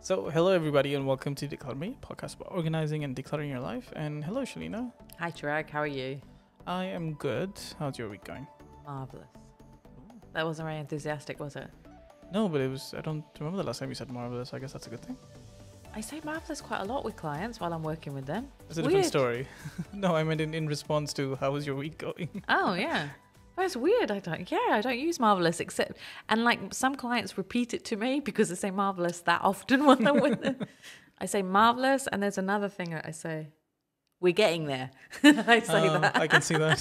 So, hello everybody, and welcome to Declutter Me, podcast about organizing and decluttering your life. And hello, Shelina. Hi, Chirag. How are you? I am good. How's your week going? Marvelous. That wasn't very enthusiastic, was it? No, but it was. I don't remember the last time you said marvelous. I guess that's a good thing. I say marvelous quite a lot with clients while I'm working with them. It's a different story. No, I meant in response to how was your week going? Oh yeah. That's weird. I don't use marvelous except, and like some clients repeat it to me because they say marvelous that often when I'm with them. I say marvelous, and there's another thing that I say, we're getting there. I say that. I can see that.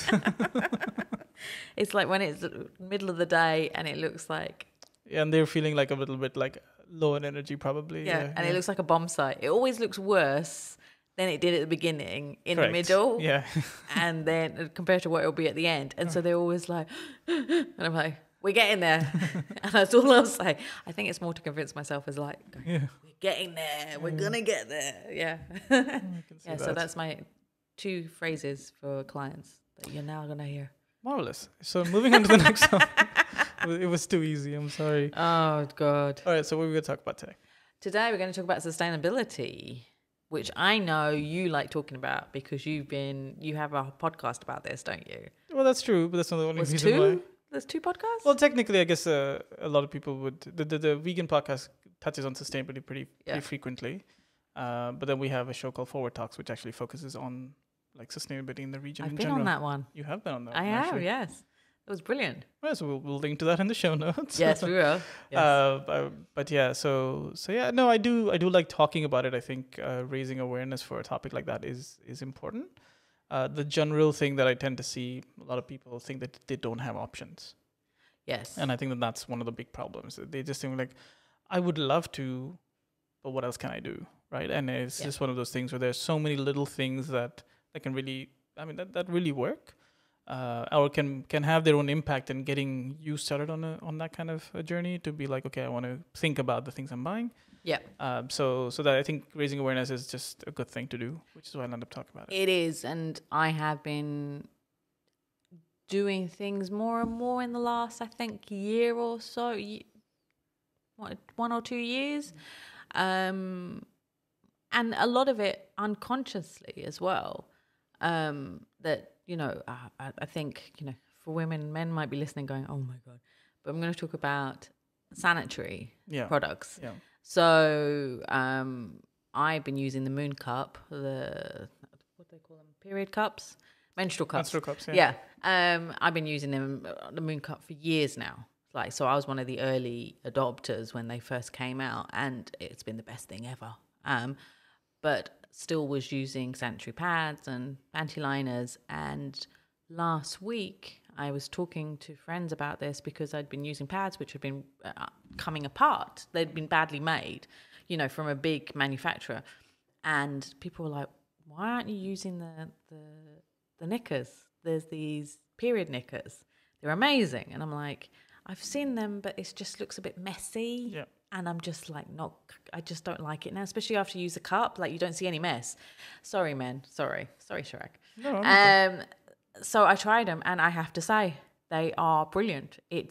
It's like when it's the middle of the day and it looks like. Yeah, and they're feeling like a little bit like low in energy probably. Yeah, and it looks like a bomb site. It always looks worse than it did at the beginning, in Correct. the middle. Yeah. And then compared to what it'll be at the end. And so they're always like, and I'm like, we're getting there. And that's all I'll say. I think it's more to convince myself as like, we're getting there. We're going to get there. Yeah. Yeah, so that's my 2 phrases for clients that you're now going to hear. Marvelous. So moving on to the next one. It was too easy. I'm sorry. Oh, God. All right, so what are we going to talk about today? Today we're going to talk about sustainability, which I know you like talking about because you have a podcast about this, don't you? Well, that's true, but that's not the only reason 2? why. There's 2 podcasts? Well, technically, I guess a lot of people would. The vegan podcast touches on sustainability pretty frequently, but then we have a show called Forward Talks, which actually focuses on like sustainability in the region. I've in been general. on that one. You have been on that. I one, have, actually. yes. It was brilliant. Well, so we'll link to that in the show notes. Yes, we will. Yes. But yeah, so yeah, no, I do like talking about it. I think raising awareness for a topic like that is important. The general thing that I tend to see, a lot of people think that they don't have options. Yes. And I think that's one of the big problems. They just think like, I would love to, but what else can I do, right? And it's just one of those things where there's so many little things that can really, that really work. Or can have their own impact in getting you started on that kind of a journey to be like, okay, I want to think about the things I'm buying. Yeah. So that I think raising awareness is just a good thing to do, which is why I ended up talking about it. It is, and I have been doing things more and more in the last, I think, year or so, 1 or 2 years, and a lot of it unconsciously as well. That. I think, for women, men might be listening going, oh my God. But I'm going to talk about sanitary products. Yeah. So I've been using the Moon Cup, what do they call them? Period cups? Menstrual cups. Menstrual cups, yeah. I've been using them, the Moon Cup, for years now. So I was one of the early adopters when they first came out, and it's been the best thing ever. But still was using sanitary pads and panty liners, and last week I was talking to friends about this because I'd been using pads which had been coming apart. They'd been badly made, from a big manufacturer, and people were like, why aren't you using the knickers? There's these period knickers, they're amazing. And I'm like, I've seen them, but it just looks a bit messy. Yeah. And I'm just like, I just don't like it now, especially after you use a cup. Like, you don't see any mess. Sorry, man. Sorry, Chirag. No, okay. So I tried them, and I have to say, they are brilliant. You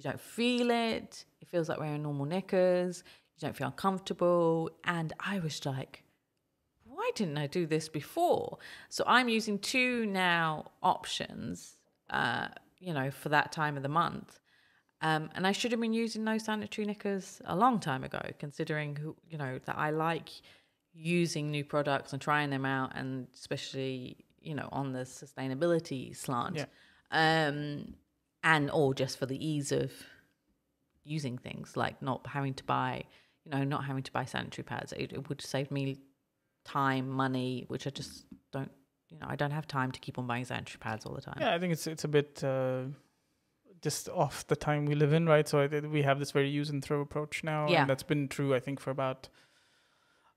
don't feel it. It feels like wearing normal knickers. You don't feel uncomfortable. And I was like, why didn't I do this before? So I'm using 2 now options, for that time of the month. And I should have been using those sanitary knickers a long time ago, considering that I like using new products and trying them out, and especially on the sustainability slant, or just for the ease of using things, like not having to buy sanitary pads. It would save me time, money, which I just don't. I don't have time to keep on buying sanitary pads all the time. Yeah, I think it's a bit. Just off the time we live in, right? So we have this very use and throw approach now, and that's been true, I think, for about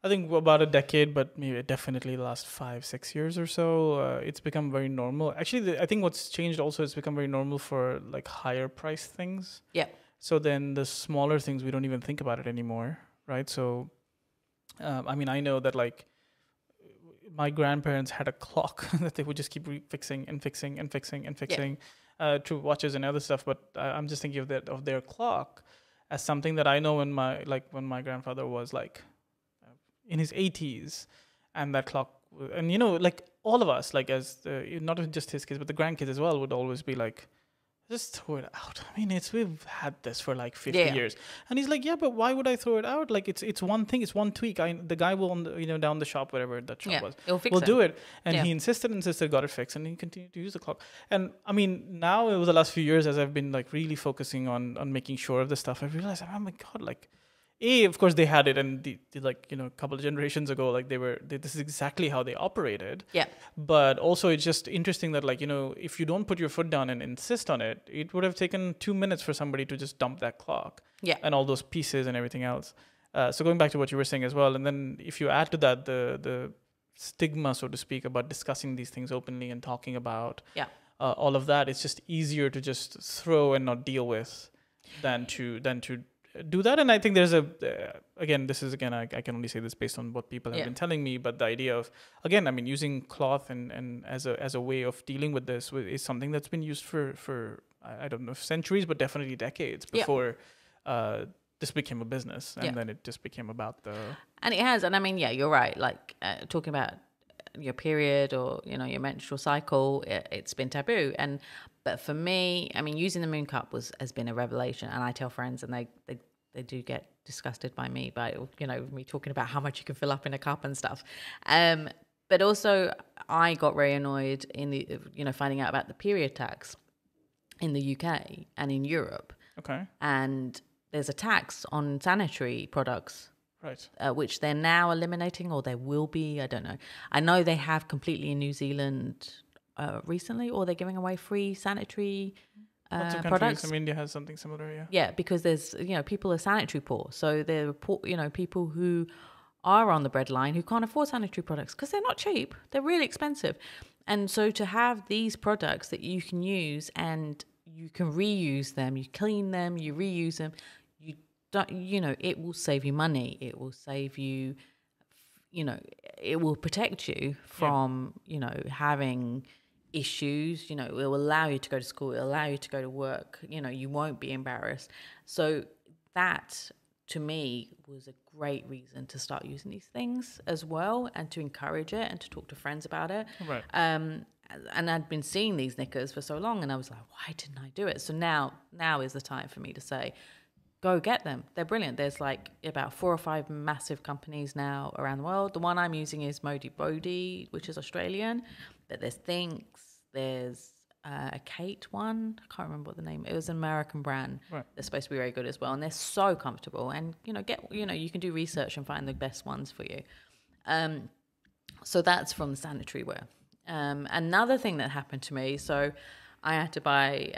a decade, but maybe definitely the last 5-6 years or so. It's become very normal. Actually, I think what's changed also is become very normal for like higher price things. Yeah. So then the smaller things, we don't even think about it anymore, right? So, I know that like my grandparents had a clock that they would just keep fixing and fixing and fixing and fixing. Yeah. Through watches and other stuff, but I'm just thinking of their clock as something that I know when my grandfather was like in his 80s, and that clock, and you know, like all of us, like as not just his kids but the grandkids as well, would always be like, just throw it out. I mean, we've had this for like 50 years. And he's like, yeah, but why would I throw it out? Like it's one thing, it's one tweak. The guy will, down the shop, whatever that shop was, will do it. And he insisted, got it fixed, and he continued to use the clock. And I mean, now over the last few years, as I've been like really focusing on making sure of the stuff, I realized, oh my God, like, of course they had it, and like, a couple of generations ago, like this is exactly how they operated. Yeah. But also it's just interesting that, like, if you don't put your foot down and insist on it, it would have taken 2 minutes for somebody to just dump that clock. Yeah. And all those pieces and everything else. So going back to what you were saying as well, and then if you add to that the stigma, so to speak, about discussing these things openly and talking about all of that, it's just easier to just throw and not deal with than to do that. And I think there's I can only say this based on what people have been telling me, but the idea of, again, I mean, using cloth and as a way of dealing with this is something that's been used for I don't know if centuries, but definitely decades before this became a business, and then it just became about and it has. And I mean, you're right, like talking about your period or your menstrual cycle, it's been taboo. But for me, I mean, using the moon cup has been a revelation, and I tell friends, and they do get disgusted by me, by me talking about how much you can fill up in a cup and stuff. But also, I got very annoyed in the finding out about the period tax in the UK and in Europe. Okay. And there's a tax on sanitary products. Right. Which they're now eliminating, or there will be. I don't know. I know they have completely in New Zealand recently, or they're giving away free sanitary lots of products. I mean, India has something similar, Yeah, because there's people are sanitary poor, so there are people who are on the breadline who can't afford sanitary products because they're not cheap. They're really expensive, and so to have these products that you can use and you can reuse them, you clean them, you reuse them. It will save you money. It will save you, it will protect you from, having issues. It will allow you to go to school. It will allow you to go to work. You won't be embarrassed. So that, to me, was a great reason to start using these things as well, and to encourage it and to talk to friends about it. Right. And I'd been seeing these knickers for so long, and I was like, why didn't I do it? So now is the time for me to say, go get them. They're brilliant. There's like about 4 or 5 massive companies now around the world. The one I'm using is Modi Bodhi, which is Australian. But there's Thinx. There's a Kate one. I can't remember what the name. It was an American brand. Right. They're supposed to be very good as well, and they're so comfortable. And you can do research and find the best ones for you. So that's from the sanitary wear. Another thing that happened to me. So I had to buy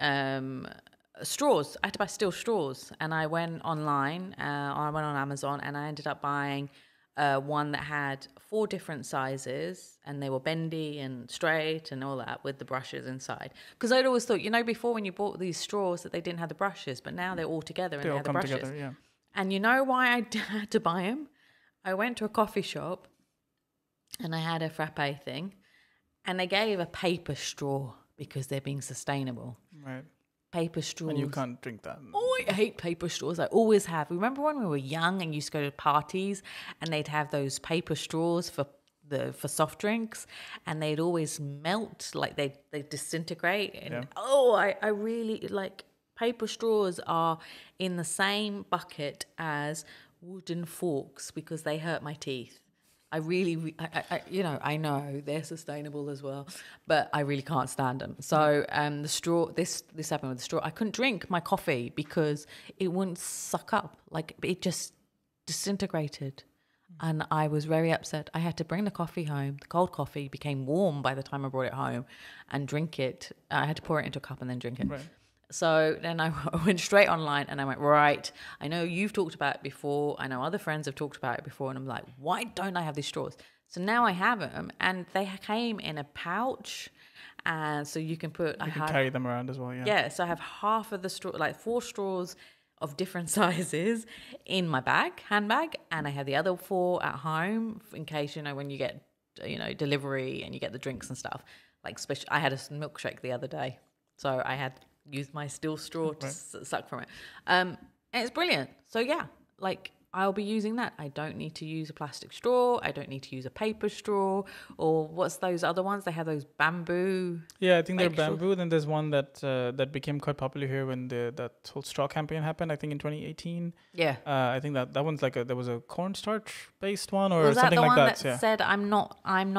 straws. I had to buy steel straws, and I went online. I went on Amazon, and I ended up buying one that had 4 different sizes, and they were bendy and straight and all that with the brushes inside. Because I'd always thought, before when you bought these straws that they didn't have the brushes, but now they're all together and they have the brushes. Together, yeah. And you know why I had to buy them? I went to a coffee shop, and I had a frappe thing, and they gave a paper straw because they're being sustainable. Right. Paper straws. And you can't drink that. Oh, I hate paper straws. I always have. Remember when we were young and used to go to parties and they'd have those paper straws for soft drinks, and they'd always melt, like they disintegrate. And I really like paper straws are in the same bucket as wooden forks because they hurt my teeth. I really, I know they're sustainable as well, but I really can't stand them. So the straw, this happened with the straw. I couldn't drink my coffee because it wouldn't suck up. Like, it just disintegrated. And I was very upset. I had to bring the coffee home. The cold coffee became warm by the time I brought it home, and drink it. I had to pour it into a cup and then drink it. Right. So then I went straight online and I went, right, I know you've talked about it before. I know other friends have talked about it before. And I'm like, why don't I have these straws? So now I have them, and they came in a pouch. And so you can carry them around as well, yeah. Yeah, so I have half of the straw, like 4 straws of different sizes in my handbag. And I have the other 4 at home in case, when you get, delivery and you get the drinks and stuff. Like, I had a milkshake the other day. So I had used my steel straw to suck from it. And it's brilliant. So yeah, like, I'll be using that. I don't need to use a plastic straw. I don't need to use a paper straw. Or what's those other ones? They have those bamboo. Yeah, I think they're bamboo. Then there's one that became quite popular here when that whole straw campaign happened. I think in 2018. Yeah. I think that one's like there was a cornstarch based one or was that something the like one that. that said I'm not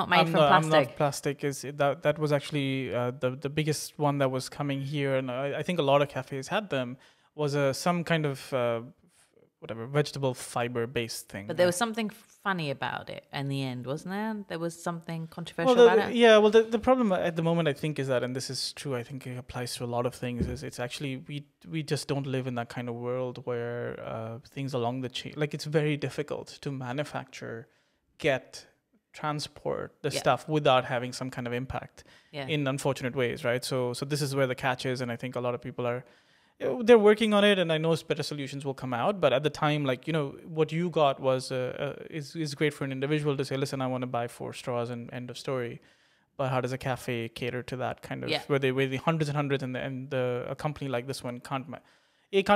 made from plastic. I'm not plastic. That was actually the biggest one that was coming here, and I think a lot of cafes had them. Was some kind of whatever vegetable fiber based thing. But there was something funny about it in the end, wasn't there? There was something controversial about it. Yeah, well, the problem at the moment, I think, is that, and this is true, I think it applies to a lot of things, is it's actually, we just don't live in that kind of world where things along the chain, like it's very difficult to manufacture, transport the stuff without having some kind of impact in unfortunate ways, right? So this is where the catch is, and I think a lot of people they're working on it, and I know better solutions will come out. But at the time, like, what you got was is great for an individual to say, listen, I want to buy 4 straws and end of story. But how does a cafe cater to that kind of where the hundreds and hundreds and a company like this one can't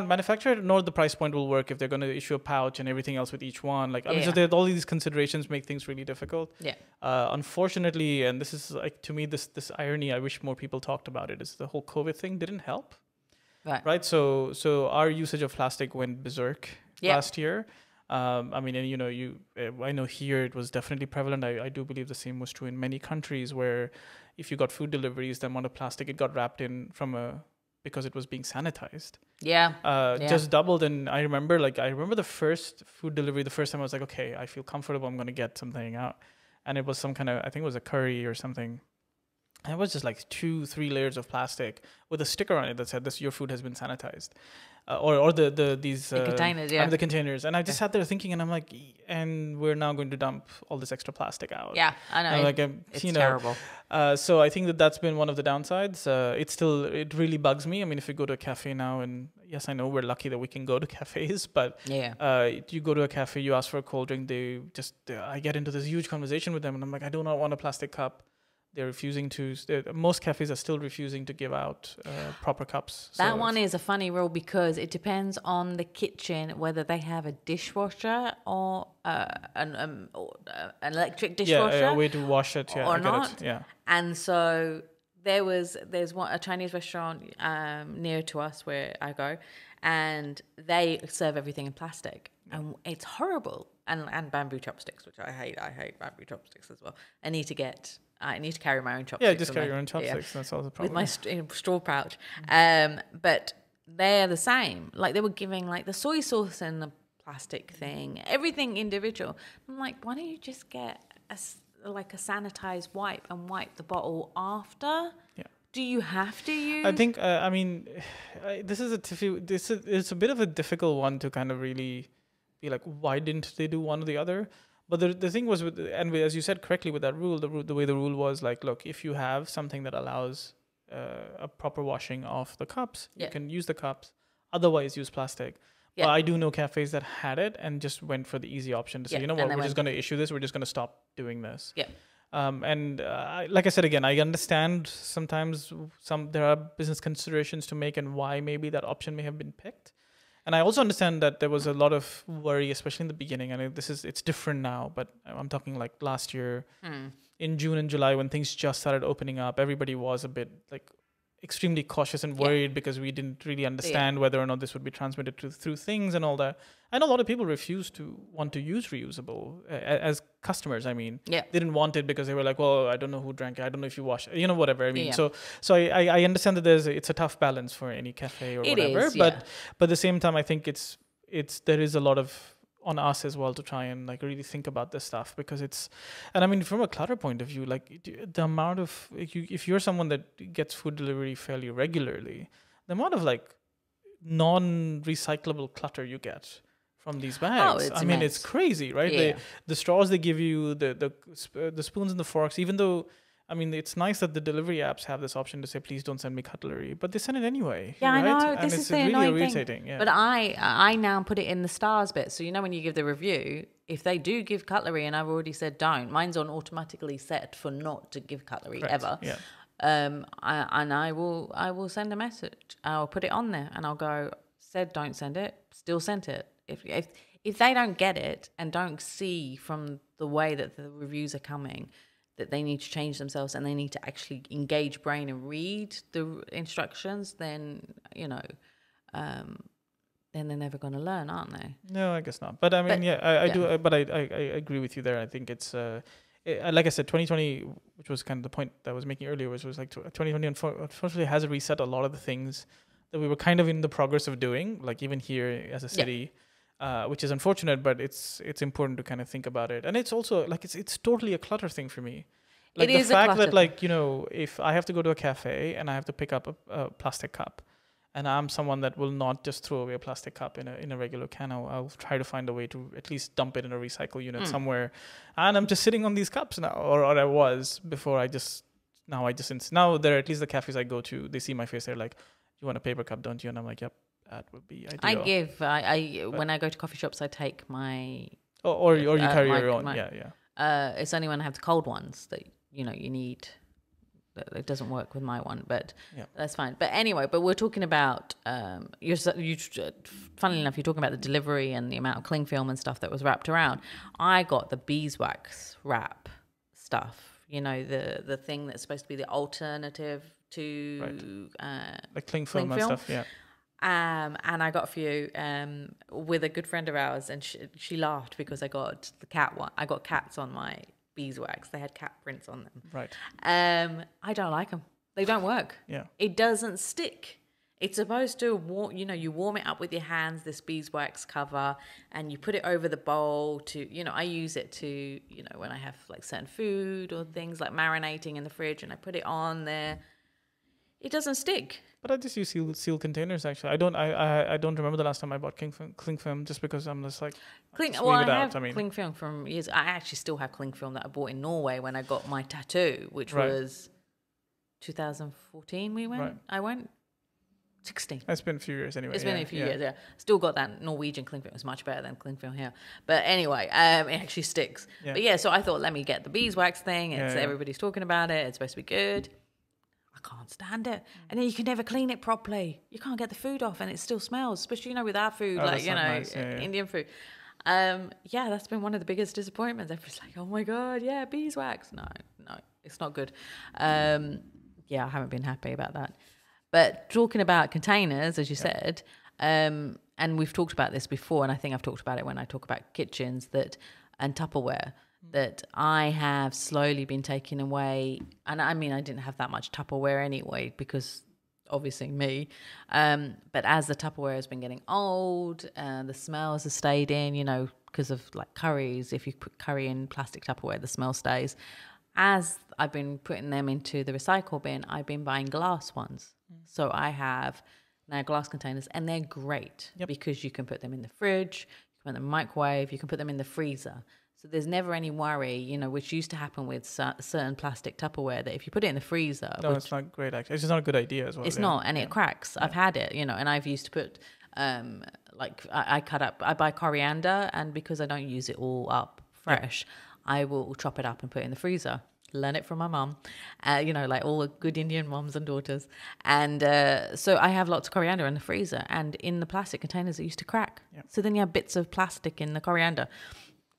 manufacture it, nor the price point will work if they're going to issue a pouch and everything else with each one. Like, so there all these considerations make things really difficult. Yeah. Unfortunately, and this is like, to me, this irony, I wish more people talked about it, is the whole COVID thing didn't help. Right. So our usage of plastic went berserk last year. I mean, and I know here it was definitely prevalent. I do believe the same was true in many countries where if you got food deliveries, the amount of plastic it got wrapped in because it was being sanitized. Just doubled. And I remember the first food delivery, the first time I was like, okay, I feel comfortable. I'm going to get something out. And it was some kind of, I think it was a curry or something. And it was just like 2-3 layers of plastic with a sticker on it that said, your food has been sanitized. Or these containers, the containers. And I just sat there thinking, and I'm like, and we're now going to dump all this extra plastic out. Yeah, I know. It's terrible. So I think that's been one of the downsides. It really bugs me. I mean, if you go to a cafe now, and yes, I know we're lucky that we can go to cafes, but you go to a cafe, you ask for a cold drink, I get into this huge conversation with them, and I'm like, I do not want a plastic cup. They're refusing to. Most cafes are still refusing to give out proper cups. That one is a funny rule because it depends on the kitchen whether they have a dishwasher or an electric dishwasher. Yeah, a way to wash it. Yeah, or I get not. It. Yeah. And so there's a Chinese restaurant near to us where I go, and they serve everything in plastic, and it's horrible. And bamboo chopsticks, which I hate. I hate bamboo chopsticks as well. I need to carry my own chopsticks. Yeah, just carry your own chopsticks. That's all the problem. With my straw pouch. But they're the same. Like, they were giving, like, the soy sauce in the plastic thing, everything individual. I'm like, why don't you just get a sanitized wipe and wipe the bottle after? Yeah. Do you have to use? I think, this is it's a bit of a difficult one to kind of really be like, why didn't they do one or the other? But the thing was, as you said correctly with that rule, the way the rule was like, look, if you have something that allows a proper washing of the cups, you can use the cups. Otherwise, use plastic. Yeah. But I do know cafes that had it and just went for the easy option to say, we're just going to issue this. We're just going to stop doing this. Yeah. Like I said again, I understand sometimes there are business considerations to make and why maybe that option may have been picked. And I also understand that there was a lot of worry, especially in the beginning. And it's different now, but I'm talking like last year in June and July when things just started opening up. Everybody was a bit like extremely cautious and worried because we didn't really understand whether or not this would be transmitted through things and all that. I know a lot of people refused to want to use reusable as customers. I mean, they didn't want it because they were like, well, I don't know who drank it. I don't know if you wash it, whatever. I mean, so I understand that it's a tough balance for any cafe or whatever. But at the same time, I think there is a lot of on us as well to try and like really think about this stuff because and I mean, from a clutter point of view, like the amount of, if you're someone that gets food delivery fairly regularly, the amount of like non-recyclable clutter you get from these bags, I mean, it's crazy, right? Yeah. The straws they give you, the spoons and the forks, even though, I mean, it's nice that the delivery apps have this option to say, please don't send me cutlery, but they send it anyway. Yeah, right? I know. And this is the really annoying irritating thing. Yeah. But I now put it in the stars bit. So, when you give the review, if they do give cutlery, and I've already said don't, mine's on automatically set for not to give cutlery ever. Yeah. I will send a message. I'll put it on there and I'll go, said don't send it, still sent it. if they don't get it and don't see from the way that the reviews are coming that they need to change themselves and they need to actually engage brain and read the instructions, then, you know, then they're never going to learn, aren't they? No, I guess not. But I mean, I do. But I agree with you there. I think it's like I said, 2020, which was kind of the point that I was making earlier, was like 2020 unfortunately has reset a lot of the things that we were kind of in the progress of doing, like even here as a city, which is unfortunate, but it's important to kind of think about it. And it's also like it's totally a clutter thing for me. Like the fact that, like, you know, if I have to go to a cafe and I have to pick up a plastic cup, and I'm someone that will not just throw away a plastic cup in a regular can. I'll try to find a way to at least dump it in a recycle unit somewhere. And I'm just sitting on these cups now, or I was before. Now there are at least the cafes I go to, they see my face. They're like, "You want a paper cup, don't you?" And I'm like, "Yep, that would be ideal." When I go to coffee shops, I take my... Or you carry your own. It's only when I have the cold ones that, you know, you need... It doesn't work with my one, but that's fine. But anyway, we're talking about funnily enough, you're talking about the delivery and the amount of cling film and stuff that was wrapped around. I got the beeswax wrap stuff, you know, the thing that's supposed to be the alternative to like cling film and stuff. And I got a few with a good friend of ours, and she laughed because I got the cat one. I got cats on my beeswax. They had cat prints on them. Right. I don't like them. They don't work. Yeah. It doesn't stick. It's supposed to you warm it up with your hands, this beeswax cover, and you put it over the bowl to, you know, I use it to, you know, when I have like certain food or things like marinating in the fridge, and I put it on there. It doesn't stick. But I just use seal containers, actually. I don't remember the last time I bought cling film, just because I'm just like, I have cling film from years. I actually still have cling film that I bought in Norway when I got my tattoo, which was 2014 I went. 16. It's been a few years anyway. It's been a few years, yeah. Still got that Norwegian cling film. It's much better than cling film here. But anyway, it actually sticks. Yeah. But yeah, so I thought, let me get the beeswax thing. Everybody's talking about it. It's supposed to be good. I can't stand it. And then you can never clean it properly. You can't get the food off and it still smells, especially, you know, with our food, Indian food. That's been one of the biggest disappointments. Everyone's like, oh my God, beeswax. No, it's not good. I haven't been happy about that. But talking about containers, as you said, and we've talked about this before, and I think I've talked about it when I talk about kitchens and Tupperware, that I have slowly been taking away. And I mean, I didn't have that much Tupperware anyway, because obviously me. But as the Tupperware has been getting old, the smells have stayed in, you know, because of like curries. If you put curry in plastic Tupperware, the smell stays. As I've been putting them into the recycle bin, I've been buying glass ones. So I have now glass containers, and they're great because you can put them in the fridge, you can put them in the microwave, you can put them in the freezer. So there's never any worry, you know, which used to happen with certain plastic Tupperware, that if you put it in the freezer... No, it's not great, actually. It's just not a good idea as well. It's not, and it cracks. I've had it, you know, and I've used to put, I buy coriander, and because I don't use it all up fresh, I will chop it up and put it in the freezer. Learn it from my mum, you know, like all the good Indian mums and daughters. And so I have lots of coriander in the freezer, and in the plastic containers it used to crack. So then you have bits of plastic in the coriander.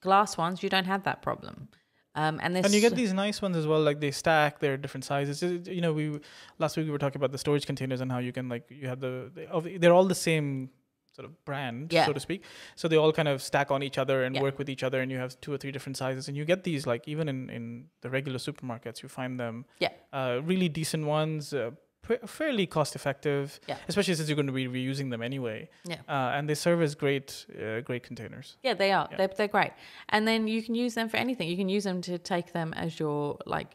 Glass ones, you don't have that problem. And you get these nice ones as well, like they stack, they're different sizes. You know, last week we were talking about the storage containers and how you can, like, you have they're all the same sort of brand, so to speak. So they all kind of stack on each other and work with each other, and you have 2 or 3 different sizes, and you get these, like, even in the regular supermarkets, you find them really decent ones, fairly cost effective, especially since you're going to be reusing them anyway. And they serve as great containers. Yeah, they are. They're great. And then you can use them for anything. You can use them to take them as your, like,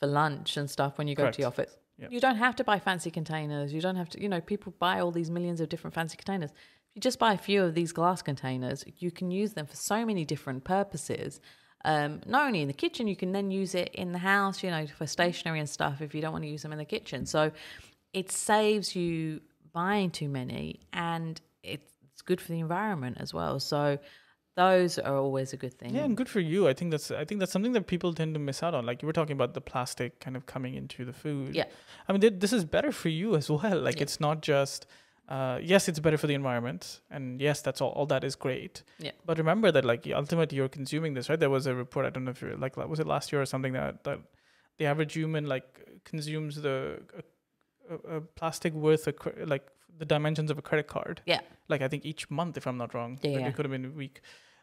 for lunch and stuff when you go to the office. You don't have to buy fancy containers. You don't have to, you know, people buy all these millions of different fancy containers. If you just buy a few of these glass containers, you can use them for so many different purposes. Not only in the kitchen, you can then use it in the house, you know, for stationery and stuff if you don't want to use them in the kitchen. So it saves you buying too many, and it's good for the environment as well. So those are always a good thing. Yeah, and good for you. I think that's something that people tend to miss out on. Like you were talking about the plastic kind of coming into the food. Yeah. I mean, this is better for you as well. Like it's not just yes, it's better for the environment, and yes, that's all that is great. Yeah. But remember that, like, ultimately you're consuming this, right? There was a report, I don't know if you're like, was it last year or something, that the average human like consumes a plastic worth like the dimensions of a credit card. Yeah. Like I think each month, if I'm not wrong. Yeah. Like it could have been a week.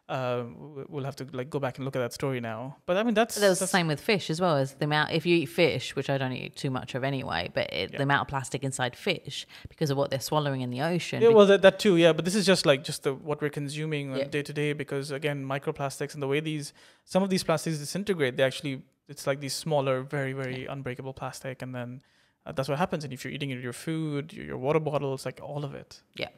We'll have to like go back and look at that story now. But I mean, that's the same with fish as well, as the amount, if you eat fish, which I don't eat too much of anyway, but the amount of plastic inside fish because of what they're swallowing in the ocean. Yeah, well, that too, yeah. But this is just like what we're consuming day to day, because again, microplastics and the way some of these plastics disintegrate, it's like these smaller, very, very unbreakable plastic, and then that's what happens. And if you're eating it, your food, your water bottles, like all of it. Yeah.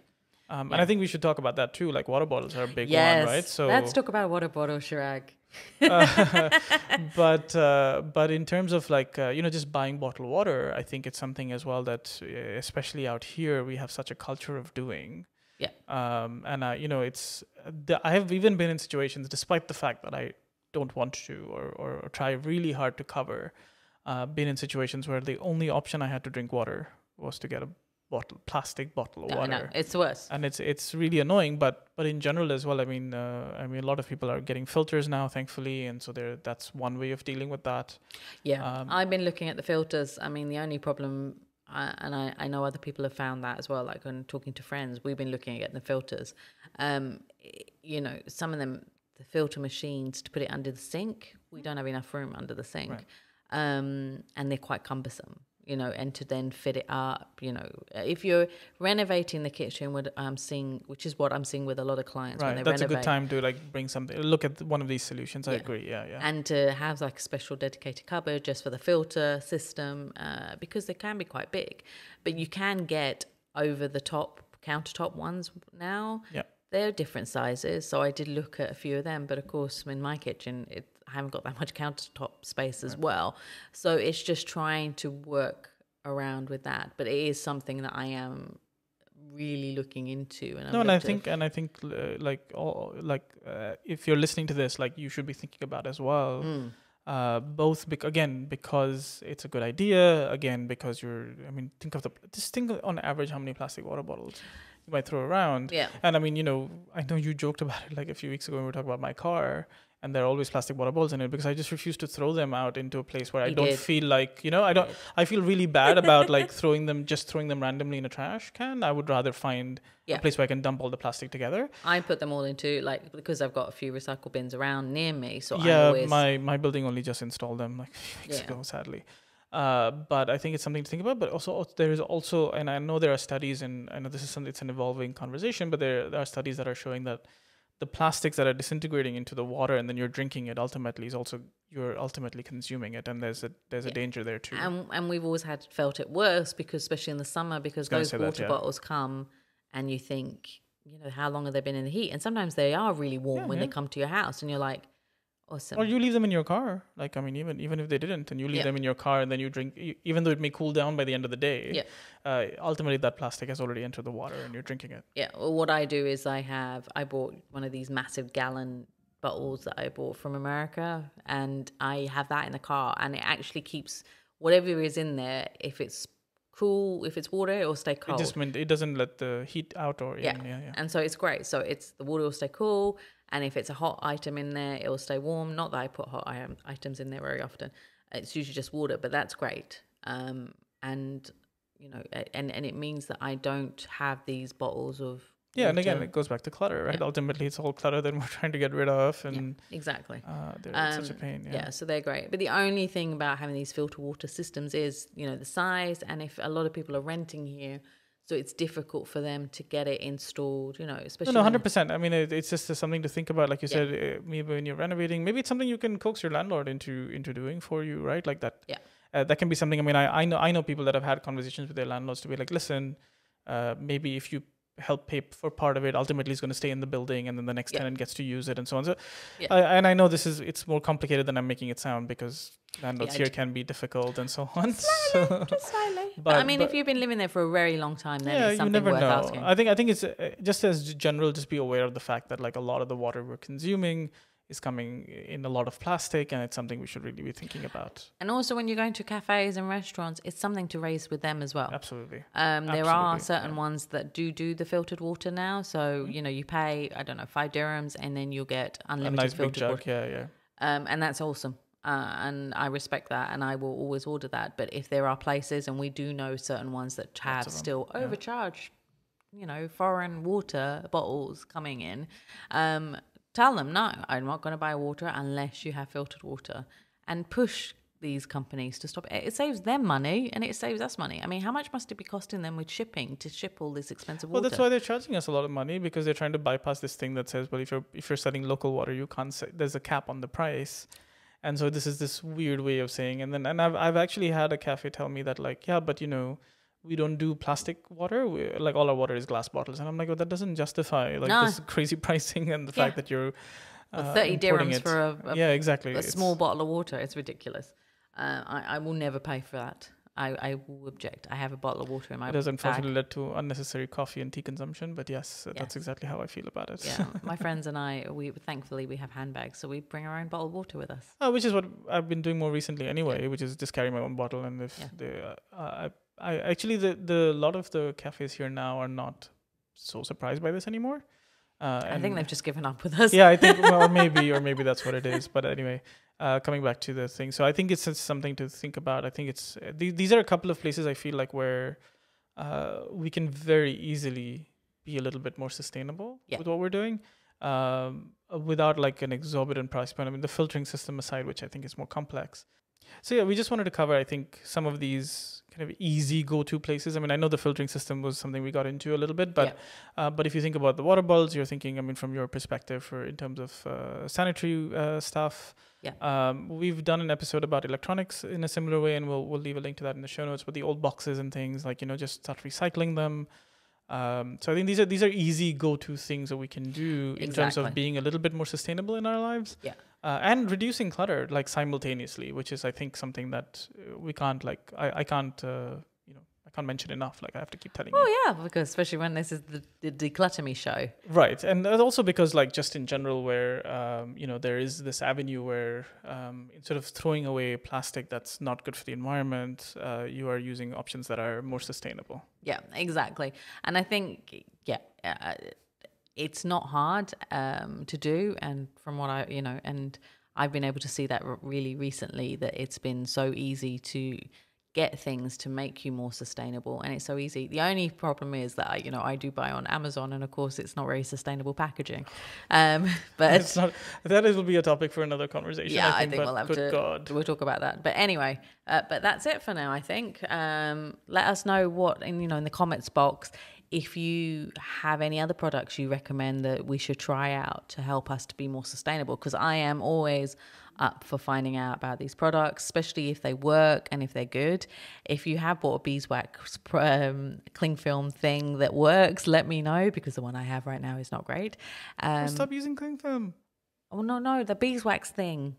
And I think we should talk about that too. Like water bottles are a big one, right? So let's talk about water bottle, Chirag. But in terms of like just buying bottled water, I think it's something as well that especially out here we have such a culture of doing. Yeah. And I have even been in situations, despite the fact that I don't want to or try really hard to cover, been in situations where the only option I had to drink water was to get a plastic bottle of water. No, it's worse, and it's really annoying. But in general as well, I mean, a lot of people are getting filters now, thankfully, and so that's one way of dealing with that. Yeah, I've been looking at the filters. I mean, the only problem, and I know other people have found that as well. Like when talking to friends, we've been looking at the filters. Some of them, the filter machines to put it under the sink, we don't have enough room under the sink, right. And they're quite cumbersome. And to then fit it up, if you're renovating the kitchen, which is what I'm seeing with a lot of clients. Right, when they that's renovate. a good time to like bring something. Look at one of these solutions. I agree. Yeah. And to have like a special dedicated cupboard just for the filter system, because they can be quite big, but you can get over the top countertop ones now. Yeah, they're different sizes. So I did look at a few of them, but of course in my kitchen I haven't got that much countertop space as well. So it's just trying to work around with that. But it is something that I am really looking into. And I think if you're listening to this, like you should be thinking about as well. Both because it's a good idea. Again, because think on average how many plastic water bottles you might throw around. Yeah. And I mean, I know you joked about it like a few weeks ago when we were talking about my car. And there are always plastic water bottles in it because I just refuse to throw them out into a place where I don't feel like, I feel really bad about like throwing them randomly in a trash can. I would rather find a place where I can dump all the plastic together. I put them all into because I've got a few recycle bins around near me. So my building only just installed them like a few weeks ago, sadly. But I think it's something to think about. But also there is also, and I know there are studies, and I know this is it's an evolving conversation, but there are studies that are showing that the plastics that are disintegrating into the water and then you're drinking it you're ultimately consuming it, and there's a danger there too. And we've always felt it worse because especially in the summer, because those water bottles come and you think, how long have they been in the heat? And sometimes they are really warm when they come to your house and you're like, awesome. Or you leave them in your car. Like, I mean, even if they didn't, and you leave them in your car and then you drink, even though it may cool down by the end of the day, ultimately that plastic has already entered the water and you're drinking it. Yeah. Well, what I do is I bought one of these massive gallon bottles that I bought from America, and I have that in the car, and it actually keeps whatever is in there. If it's cool, if it's water, it will stay cold. It doesn't let the heat out or in. Yeah. And so it's great. So the water will stay cool. And if it's a hot item in there, it will stay warm. Not that I put hot items in there very often. It's usually just water, but that's great. And it means that I don't have these bottles of water. And again, it goes back to clutter, right? Ultimately, it's all clutter that we're trying to get rid of. And exactly. It's such a pain. Yeah, so they're great. But the only thing about having these filter water systems is, the size. And if a lot of people are renting here, so it's difficult for them to get it installed, especially. No, 100%. I mean, it's just something to think about. Like you said, maybe when you're renovating, maybe it's something you can coax your landlord into doing for you, right? Like that. Yeah. That can be something. I mean, I know people that have had conversations with their landlords to be like, listen, maybe if you help pay for part of it, ultimately it's going to stay in the building, and then the next tenant gets to use it, and so on. So, and I know it's more complicated than I'm making it sound, because landlords here can be difficult and so on. Slightly. But I mean, if you've been living there for a very long time, then it's something worth asking. I think it's just as general, just be aware of the fact that like a lot of the water we're consuming is coming in a lot of plastic, and it's something we should really be thinking about. And also when you're going to cafes and restaurants, it's something to raise with them as well. Absolutely. There are certain ones that do the filtered water now. So, you pay, I don't know, 5 dirhams and then you'll get unlimited a nice filtered big jug, water. And that's awesome. And I respect that, and I will always order that. But if there are places, and we do know certain ones that have still overcharged, foreign water bottles coming in, tell them, no, I'm not going to buy water unless you have filtered water, and push these companies to stop it. It saves them money and it saves us money. I mean, how much must it be costing them with shipping to ship all this expensive water? Well, that's why they're charging us a lot of money, because they're trying to bypass this thing that says, well, if you're selling local water, you can't say, there's a cap on the price. And so this is this weird way of saying, and I've actually had a cafe tell me that, like, yeah, but we don't do plastic water. Like, all our water is glass bottles. And I'm like, well, that doesn't justify this crazy pricing and the fact that you're 30 dirhams for a small bottle of water. It's ridiculous. I will never pay for that. I will object. I have a bottle of water in my bag. It has unfortunately led to unnecessary coffee and tea consumption, but yes, that's exactly how I feel about it. Yeah, my friends and I, thankfully we have handbags, so we bring our own bottle of water with us. Which is what I've been doing more recently anyway, which is just carry my own bottle. And if I actually the lot of the cafes here now are not so surprised by this anymore. I think they've just given up with us. Yeah, I think, or maybe that's what it is. But anyway. Coming back to the thing, so I think it's something to think about. I think it's these are a couple of places I feel like where we can very easily be a little bit more sustainable with what we're doing, without like an exorbitant price point. I mean, the filtering system aside, which I think is more complex. So yeah, we just wanted to cover, I think, some of these kind of easy go-to places. I mean, I know the filtering system was something we got into a little bit, but if you think about the water bottles, you're thinking, I mean, from your perspective, in terms of sanitary stuff. Yeah. We've done an episode about electronics in a similar way, and we'll leave a link to that in the show notes, with the old boxes and things, like, just start recycling them. So I think these are easy go-to things that we can do in terms of being a little bit more sustainable in our lives. Yeah. And reducing clutter, like, simultaneously, which is, I think, something that we can't, like, I can't mention enough. Like, I have to keep telling you. Oh yeah, because especially when this is the Declutter Me show. Right. And also because, like, just in general, where, there is this avenue where instead of throwing away plastic that's not good for the environment, you are using options that are more sustainable. Yeah, exactly. And I think, it's not hard to do. And from what and I've been able to see that really recently, that it's been so easy to get things to make you more sustainable, and it's so easy. The only problem is that I do buy on Amazon, and of course it's not very sustainable packaging. But it's not. That will be a topic for another conversation. Yeah, I think we'll have to. We'll talk about that. But anyway, but that's it for now. I think. Let us know what in the comments box if you have any other products you recommend that we should try out to help us to be more sustainable. Because I am always up for finding out about these products, especially if they work and if they're good. If you have bought a beeswax cling film thing that works, let me know, because the one I have right now is not great. Stop using cling film. Oh no, the beeswax thing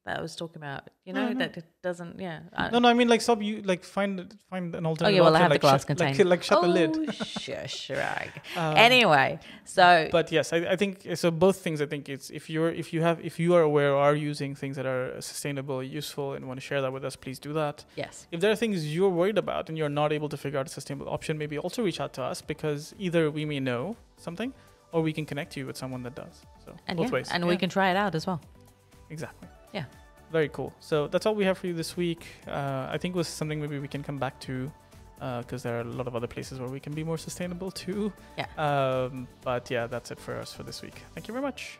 that I was talking about, that it doesn't, No, I mean, like, stop you, like, find an alternative. Oh yeah, well, I have the glass container. Like shut the lid. Oh, shush, rag. Anyway, so. But yes, I think, so both things, I think it's, if you are aware or are using things that are sustainable, useful, and want to share that with us, please do that. Yes. If there are things you're worried about and you're not able to figure out a sustainable option, maybe also reach out to us, because either we may know something or we can connect you with someone that does. So both ways. And we can try it out as well. Exactly. Yeah. Very cool. So that's all we have for you this week. I think it was something maybe we can come back to, because there are a lot of other places where we can be more sustainable too. Yeah. But yeah, that's it for us for this week. Thank you very much.